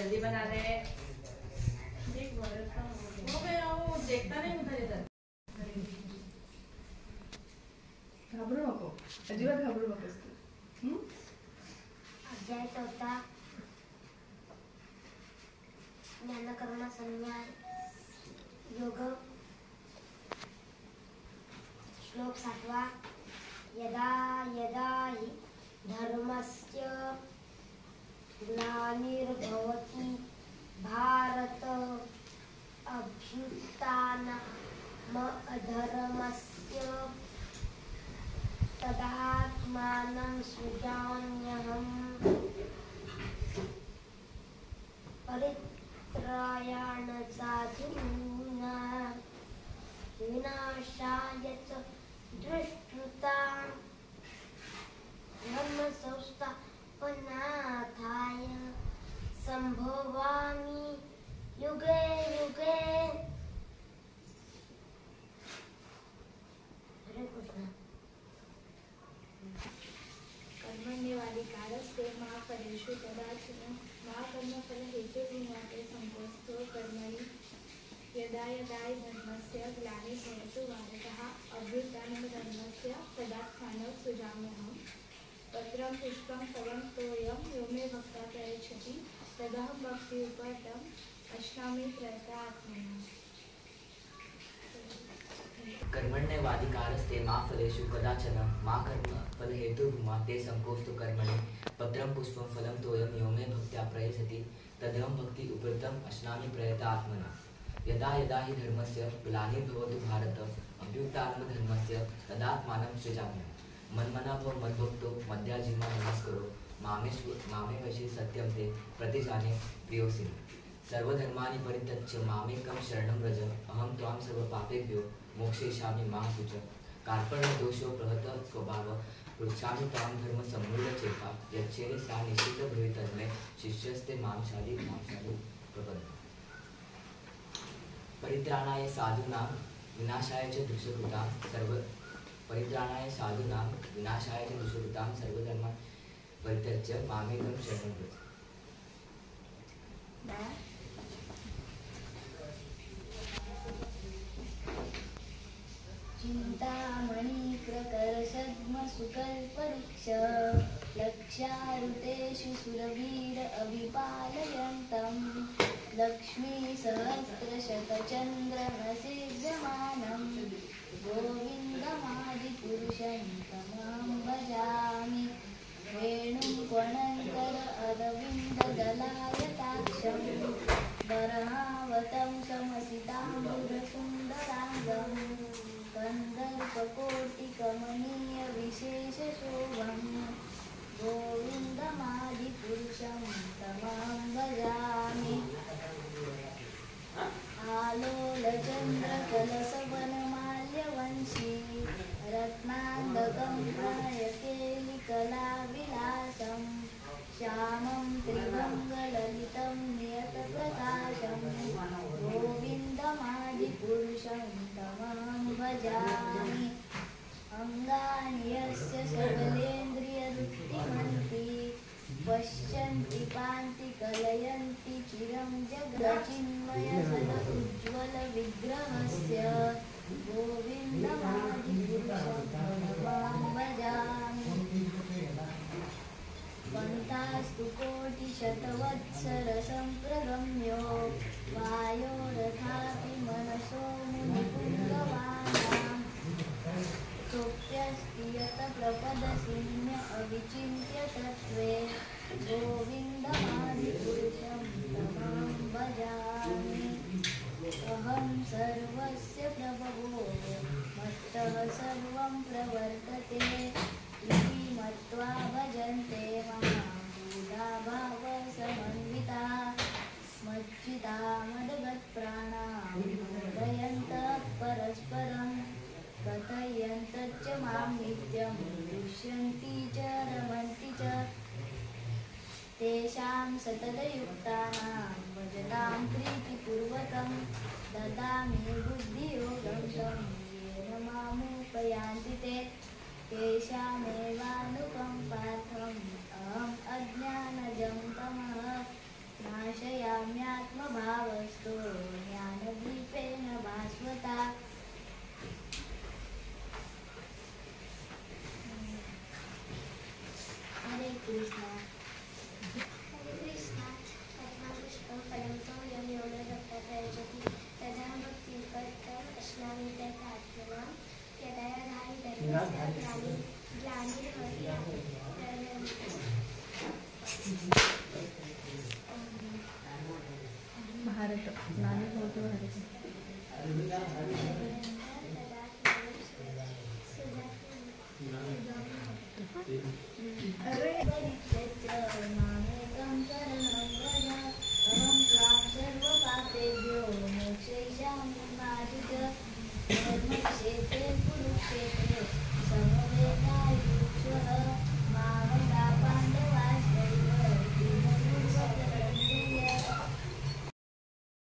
जल्दी बना ले। देख हो गया वो देखता नहीं उधर इधर। घाबरू नको, अजिबात घाबरू नकोस तू। अध्याय 4 ज्ञानकर्म संन्यास योग श्लोक 7 यदा यदा हि धर्मस्य ग्लानिर्भवति भारत अभ्युत्थानमधर्मस्य तदात्मानं सृजाम्यहम् परित्रायाण साधूनां विनाशाय च दुष्कृतां धर्मसंस्थापनार्थाय संभवामि युगे युगे। हरे कृष्ण। कर्मण्येवाधिकारस्ते मा फलेषु कदाचन मा कर्मफल हेतुर्विनाते संकोचतो कर्मणि यदा यदा हि धर्मस्य ग्लानिर्भवतु भारतः अभ्युत्थानमधर्मस्य तदात्मानं सृजाम्यहम् पत्रं पुष्पं फलं तोयं यो मे भक्त्या प्रयच्छति तदहं भक्त्युपरतम् अश्नामि प्रयतात्मनः। कर्मण्येवाधिकारस्ते मा फलेषु कदाचन मा कर्मफल हेतुर्मा ते संकोचतो कर्मणि पत्रं पुष्पं फलं तोयं यो मे भक्त्या प्रयच्छति तदहं भक्ति उपरतम् अश्नामि प्रयतात्मनः। यदा यदा हि धर्मस्य ग्लानिर्भवतु भारत अभ्युत्थानमधर्मस्य तदात्मानं सृजाम्यहम् मनमना भव मद्भक्तो मध्याजिह्वा नमस्करो मामे वशी सत्यं ते प्रतिजाने प्रियोऽसि। सर्वधर्माणि परित्यज्य मामेकं शरणं व्रज अहं त्वां सर्वपापेभ्यो मोक्षयिष्यामि मा शुच। कार्पण्यदोषो प्रहत स्वभाव पृच्छामि त्वां धर्मसम्मूढचेता यच्छेदि सा निश्चितभवितन्मे शिष्यस्ते मां शाली प्रपद्ये। परित्राणाय साधूनां विनाशाय च दुष्कृतां परित्राणाय साधूनां विनाशाय च दुष्कृतां सर्वधर्मान् परित्यज्य मामेकं शरणं व्रज। चिंतामणि प्रकर्षद्म सुकल्पवृक्ष लक्ष्यारुतेषु सुरवीर अभिपालयन्तं लक्ष्मी सहस्रशतचन्द्रमसेव्यमानं गोविन्दमादिपुरुषं तमां भजामि वेणुं त्वनन्तर अरविन्ददलायताक्षं बर्हावतं समसिताम्बुरसुन्दराङ्गं कन्दर्पकोटिकमनीयविशेषशोभं गोविन्दमादिपुरुषं तमां भजामि आलोलचन्द्रकलशवनमाल्यवंशी रत्नान्दकं प्रणयकेलिकलाविलासं श्यामं त्रिभङ्गललितं नियतप्रकाशं गोविन्दमादिपुरुषं तमां भजामि अङ्गानि यस्य सकलेन्द्रियवृत्तिमन्ति पश्यन्ति पान्ति कलयन्ति चिरं जगच्चिन्मय सदुज्ज्वलविग्रहस्य गोविन्दमादिपुरुषं तमां भजामि पन्थास्तु कोटिशतवत्सरसम्प्रगम्यो वायोरथापि मनसो मुनिपुङ्गवानां सोऽप्यस्ति यत प्रपदसिन्य अविचिन्त्य तत्त्वे गोविन्दमादिपुरुषं तमां भजामि अहं सर्वस्य प्रभवो मत्तः सर्वं प्रवर्तते इति मत्वा भजन्ते मां मूढा भावसमन्विताः मच्चिता मदगत्प्राणाः मोदयन्तः परस्परं कथयन्तश्च मां नित्यं दुष्यन्ति च रमन्ति च तेषां सततयुक्तानां भजतां प्रीतिपूर्वकं ददामि बुद्धियोगं तं येन मामुपयान्ति ते तेषामेवानुकम्पार्थम् अहम् अज्ञानजं तमः नाशयामि राईट ज्ञानी भवतो भारत. सुधा